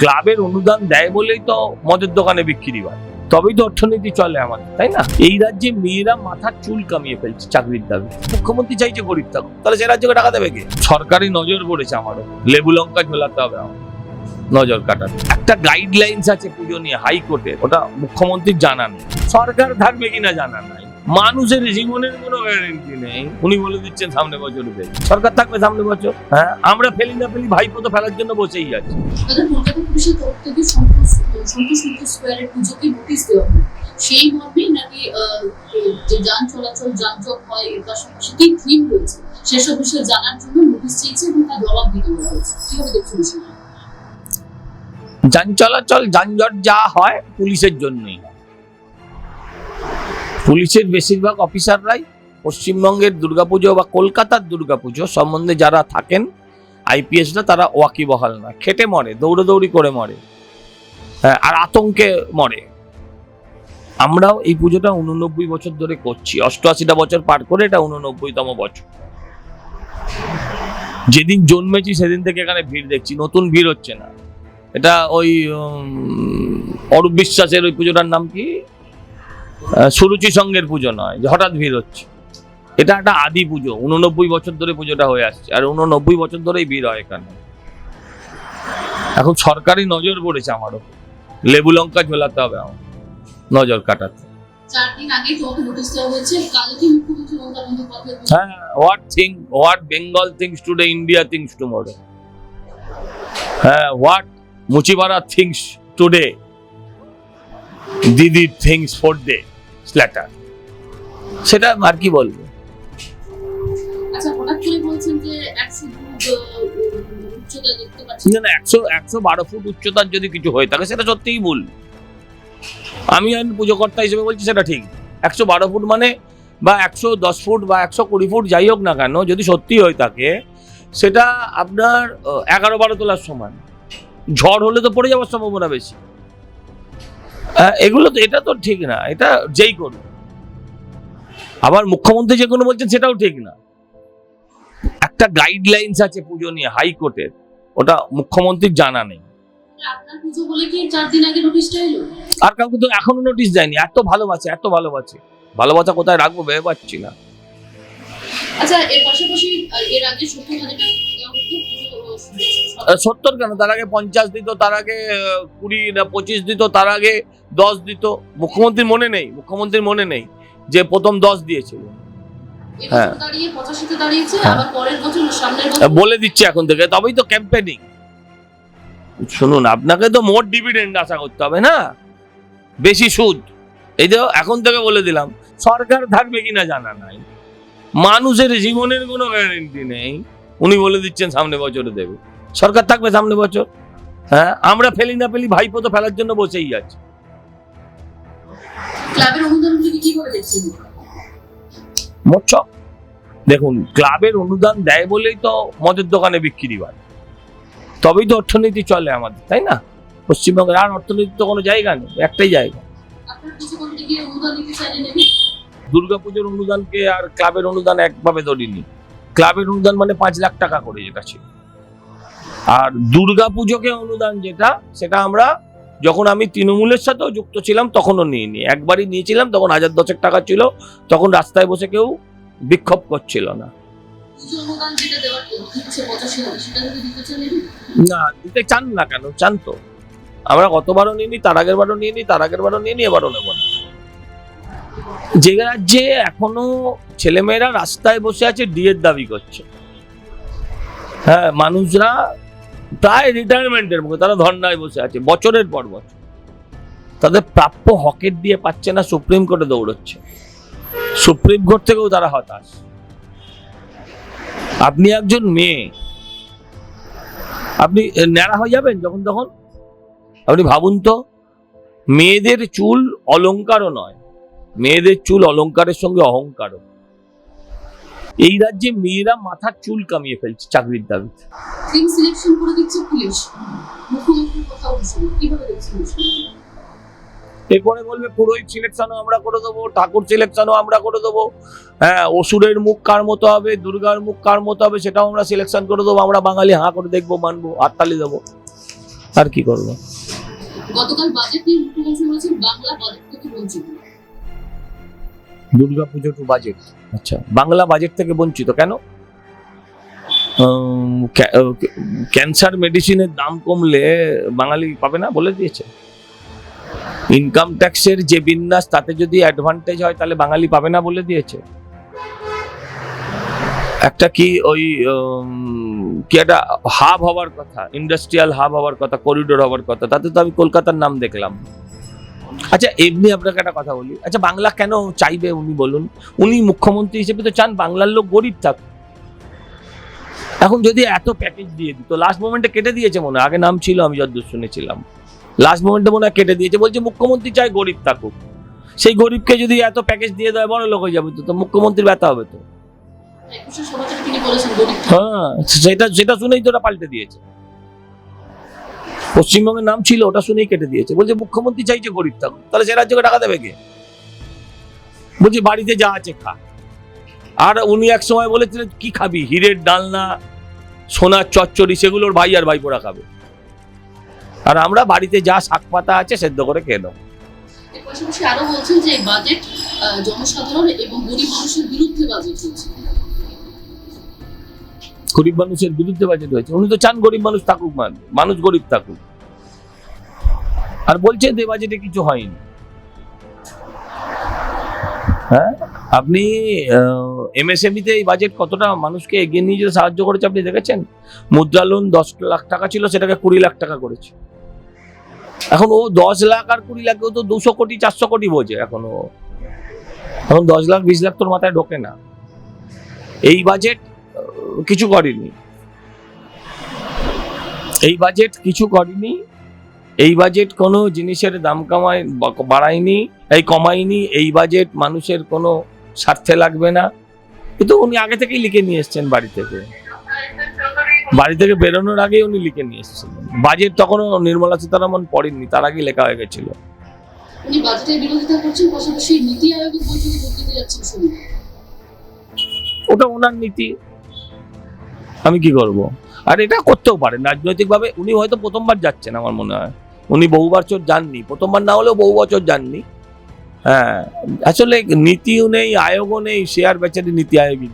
ক্লাবের অনুদান দেয় বলেই তো মদের দোকানে বিক্রি হয়, তবেই তো অর্থনীতি চলে আমাদের, তাই না? এই রাজ্যে মেয়েরা মাথার চুল কামিয়ে ফেলছে চাকরির দাবি। মুখ্যমন্ত্রী চাইছে গরিব থাকুক, তাহলে সে রাজ্যকে টাকা দেবে কে? সরকারি নজর পড়েছে আমার উপর, লেবু লঙ্কা ঝোলাতে হবে আমার নজর কাটাতে। একটা গাইডলাইন্স আছে পুজো নিয়ে হাইকোর্টের, ওটা মুখ্যমন্ত্রীর জানা নেই, সরকার থাকবে কিনা জানা নাই। মানুষের জীবনের কোনো গ্যারেন্টি নেই, উনি বলে দিচ্ছেন সামনে বছর দেবে, সরকার থাকবে সামনে বছর। হ্যাঁ, আমরা ফেলি না ফেলি ভাইপো তো ফেলার জন্য বসেই আছে। কলকাতা পুলিশের তরফ থেকে সন্তোষ স্কোয়ারের পুজোকে নোটিশ দেওয়া হয়, সেই মর্মে নাকি যে যান চলাচল যানজট হয় এর পাশাপাশি কি থিম রয়েছে সেসব বিষয়ে জানার জন্য নোটিশ চেয়েছে এবং তার জবাব দিতে বলা হয়েছে। কিভাবে দেখছেন বিষয়টা? যান চলাচল যানজট যা হয় পুলিশের জন্যই, পুলিশের বেশিরভাগ অফিসাররাই পশ্চিমবঙ্গের দুর্গাপুজো বা কলকাতার দুর্গাপুজো সম্বন্ধে যারা থাকেন আইপিএসরা, তারা ওয়াকিবহাল না, খেটে মরে, দৌড়াদৌড়ি করে মরে, আর আতঙ্কে মরে। আমরাও এই পুজোটা 89 বছর ধরে করছি, 88টা বছর পার করে এটা 89তম বছর। যেদিন জন্মেছি সেদিন থেকে এখানে ভিড় দেখছি, নতুন ভিড় হচ্ছে না। এটা ওই অরূপ বিশ্বাসের ওই পুজোটার নাম কি, সুরুচি সঙ্গের পুজো নয় যে হঠাৎ ভিড় হচ্ছে। এটা একটা আদি পুজো, 89 বছর ধরে পুজোটা হয়ে আসছে, আর 89 বছর ধরেই ভিড় হয় এখানে। এখন সরকারি নজর পড়েছে আমার উপর, লেবু লঙ্কা ঝোলাতে হবে আমার নজর কাটাতে। 4 দিন আগে তোমাকে নোটিশ দেওয়া হয়েছে, কালকে মুখ্যমন্ত্রী মমতা বন্দ্যোপাধ্যায় হ্যাঁ, what Bengal thinks today, India thinks tomorrow. হ্যাঁ, what Muchibara thinks today, Didi thinks 4 days later. সেটা আর কি বলবো। আচ্ছা, হঠাৎ করে বলছেন যে 100 ফুট উচ্চতা দেখতে পাচ্ছি না, 112 ফুট উচ্চতার যদি কিছু হয়ে থাকে সেটা সত্যিই ভুল। আমি পুজোকর্তা হিসেবে বলছি সেটা ঠিক। 112 ফুট মানে বা 110 ফুট বা 120 ফুট যাই হোক না কেন, যদি সত্যি হয়ে থাকে সেটা আপনার 11-12 তোলার সমান। ঝড় হলে তো পড়ে যাওয়ার সম্ভাবনা বেশি। এগুলো তো, এটা তো ঠিক না, এটা যেই করবে। আবার মুখ্যমন্ত্রী যে কোনো বলছেন সেটাও ঠিক না। একটা গাইডলাইন্স আছে পুজো নিয়ে হাইকোর্টের, ওটা মুখ্যমন্ত্রীর জানা নেই। আপনার পুজো বলে কি 4 দিন আগে নোটিশটা এলো? আর কাউকে তো এখনো নোটিশ দেয়নি। এত ভালোবাসা কোথায় রাখবো ভেবে পাচ্ছি না। আচ্ছা, এর পাশাপাশি এর আগে 70,000 টাকা দেওয়া হতো পুজো 70 কেন, তার আগে 50 দিত, তার আগে 20 না 25 দিত, তার আগে 10 দিত। মুখ্যমন্ত্রীর মনে নেই যে প্রথম 10 দিয়েছিল। হ্যাঁ, দাঁড়িয়ে 85-তে দাঁড়িয়েছে, আবার পরের বছর সামনের বছর বলে দিচ্ছে এখন থেকে, তবেই তো ক্যাম্পেইনিং। শুনুন, আপনাকে তো মোট ডিভিডেন্ড আশা করতে হবে না, বেশি সুদ। এই যে এখন থেকে বলে দিলাম, সরকার থাকবে কিনা জানা নাই, মানুষের জীবনের কোনো গ্যারেন্টি নেই, উনি বলে দিচ্ছেন সামনে বছরে দেবে, সরকার থাকবে সামনে বছর। হ্যাঁ, আমরা ফেলি না ফেলি ভাইপো তো ফেলার জন্য বসেই আছে। ক্লাবের অনুদানগুলো কিভাবে দেখছেন? মোটছক দেখুন, ক্লাবের অনুদান দেয় বলেই তো মদের দোকানে বিক্রি হয়, তবেই তো অর্থনীতি চলে আমাদের, তাই না? পশ্চিমবঙ্গের আর অর্থনীতির তো কোনো জায়গা নেই, একটাই জায়গা। দুর্গাপুজোর অনুদানকে আর ক্লাবের অনুদান একভাবে ধরিনি। ক্লাবের অনুদান মানে 5 লাখ টাকা করে যেটা ছিল, আর দুর্গাপুজোকে অনুদান যেটা, সেটা আমরা যখন আমি তৃণমূলের সাথেও যুক্ত ছিলাম তখনও নিইনি। একবারই নিয়েছিলাম, তখন 1010 টাকা ছিল, তখন রাস্তায় বসে কেউ বিক্ষোভ করছিল না। না, দিতে চান না কেন? চান তো। আমরা গতবারও নিইনি, তার আগের বারও নিইনি, এবারও নেব না। যে রাজ্যে এখনো ছেলেমেয়েরা রাস্তায় বসে আছে, ডিএর দাবি করছে, হ্যাঁ, মানুষরা প্রায় রিটায়ারমেন্টের মুখে তারা ধর্নায় বসে আছে বছরের পর বছর, তাদের প্রাপ্য হকের দিয়ে পাচ্ছে না, সুপ্রিম কোর্টে দৌড়চ্ছে, সুপ্রিম কোর্ট থেকেও তারা হতাশ। আপনি একজন মেয়ে, আপনি ন্যাড়া হয়ে যাবেন যখন তখন? আপনি ভাবুন তো, মেয়েদের চুল অলংকারও নয়, মেয়েদের চুল অলংকারের সঙ্গে অহংকারও। এই রাজ্যে মেয়েরা মাথার চুল কামিয়ে ফেলছে চাকরির দাবিতে। সিলেকশন করে দিচ্ছে পুলিশ, মুখ্যমন্ত্রীর কথা বলছেন, কিভাবে দেখছেন? এরপরে বলবে পুরোহিত সিলেকশনও আমরা করে দেবো, ঠাকুর সিলেকশনও আমরা করে দেবো, হ্যাঁ, অসুরের মুখ কার মতো হবে, দুর্গার মুখ কার মতো হবে সেটাও আমরা সিলেকশন করে দেবো। আমরা বাঙালি হাঁ করে দেখবো, মানবো, হাততালি দেবো। আর কি করবো? গতকাল বাজেট নিয়ে মুখ্যমন্ত্রী বলেছেন বাংলা বাজেট থেকে বঞ্চিত। দুর্গাপুজো টু বাজেট, আচ্ছা বাংলা বাজেট থেকে বঞ্চিত কেন? ক্যান্সার মেডিসিনের দাম কমলে বাঙালি পাবে না বলে দিয়েছে। ইনকাম ট্যাক্সের যে বিন্যাস তাতে যদি অ্যাডভান্টেজ হয় তাহলে বাঙালি পাবে না বলে দিয়েছে। একটা কি ওই কি একটা হাব হওয়ার কথা, ইন্ডাস্ট্রিয়াল হাব হওয়ার কথা, করিডোর হওয়ার কথা, তাতে তো আমি কলকাতার নাম দেখলাম। আচ্ছা এমনি আপনাকে একটা কথা বলি, আচ্ছা বাংলা কেন চাইবে উনি বলুন? উনি মুখ্যমন্ত্রী হিসেবে তো চান বাংলার লোক গরিব থাক। এখন যদি এত প্যাকেজ দিয়ে দিত, লাস্ট মোমেন্টে কেটে দিয়েছে মনে হয়, আগে নাম ছিল আমি যতদূর শুনেছিলাম, লাস্ট মোমেন্টে মনে হয় কেটে দিয়েছে, বলছে মুখ্যমন্ত্রী চাই গরিব থাকুক। সেই গরিবকে যদি এত প্যাকেজ দিয়ে দেয় বড় লোক হয়ে যাবে, তো মুখ্যমন্ত্রীর ব্যথা হবে তো। 21 সমাজে তিনি বলেছেন গরিব থাকুক। হ্যাঁ সেটা শুনেই তো ওরা পাল্টে দিয়েছে। পশ্চিমবঙ্গের নাম ছিল, ওটা শুনেই কেটে দিয়েছে, বলছে মুখ্যমন্ত্রী চাইছে গরিব থাকুক। তাহলে সে রাজ্যকে টাকা দেবে কে? বলছি বাড়িতে যা আছে খা। আর উনি এক সময় বলেছিলেন কি খাবি, হীরের ডালনা, সোনার চচ্চড়ি, সেগুলোর ভাই আর ভাইপোরা খাবে। আর আমরা বাড়িতে যা শাক পাতা আছে সেদ্ধ করে খেয়ে নেবো। এর পাশাপাশি আরো বলছেন যে এই বাজেট জনসাধারণ এবং গরিব মানুষের বিরুদ্ধে বাজেট হয়েছে। গরিব মানুষের বিরুদ্ধে বাজেট হয়েছে? উনি তো চান গরিব মানুষ থাকুক, মানুষ গরিব থাকুক। আর বলছে যে বাজেটে কিছু হয়নি। হ্যাঁ আপনি এমএসএমইতে এই বাজেট কতটা মানুষকে এগিয়ে নিয়ে যেতে সাহায্য করেছে আপনি দেখেছেন? মুদ্রা লোন 10 লাখ টাকা ছিল, সেটাকে 20 লাখ টাকা করেছে। এখন ও 10 লাখ আর 20 লাখ, ও তো 200 কোটি 400 কোটি বোঝে। এখন 10 লাখ 20 লাখ তোর মাথায় ঢোকে না। এই বাজেট কিছু করেনি, এই বাজেট কিছু করেনি, এই বাজেট কোনো জিনিসের দাম বাড়ায়নি, কমায়নি। এই বাজেট মানুষের কোনো স্বার্থে লাগবে না, কিন্তু উনি আগে থেকেই লিখে নিয়ে এসছেন। বাড়ি থেকে বেরোনোর আগেই উনি লিখে নিয়ে এসেছিলেন। বাজেট তখনও নির্মলা সীতারামন পড়েননি, তার আগেই লেখা হয়ে গেছিল। উনি বাজেটের বিরোধিতা করছেন, পাশাপাশি নীতি আয়োগের বৈঠকে যোগ দিতে যাচ্ছেন শুনুন। ওটা ওনার নীতি, আমি কি করব? আর এটা করতেও পারেন রাজনৈতিকভাবে। উনি হয়তো প্রথমবার যাচ্ছেন, আমার মনে হয় উনি বহু বছর যাননি, প্রথমবার না হলেও বহু বছর যাননি। হ্যাঁ আসলে নীতিও নেই, আয়োগও নেই, শেয়ার বেচারি নীতি আয়োগই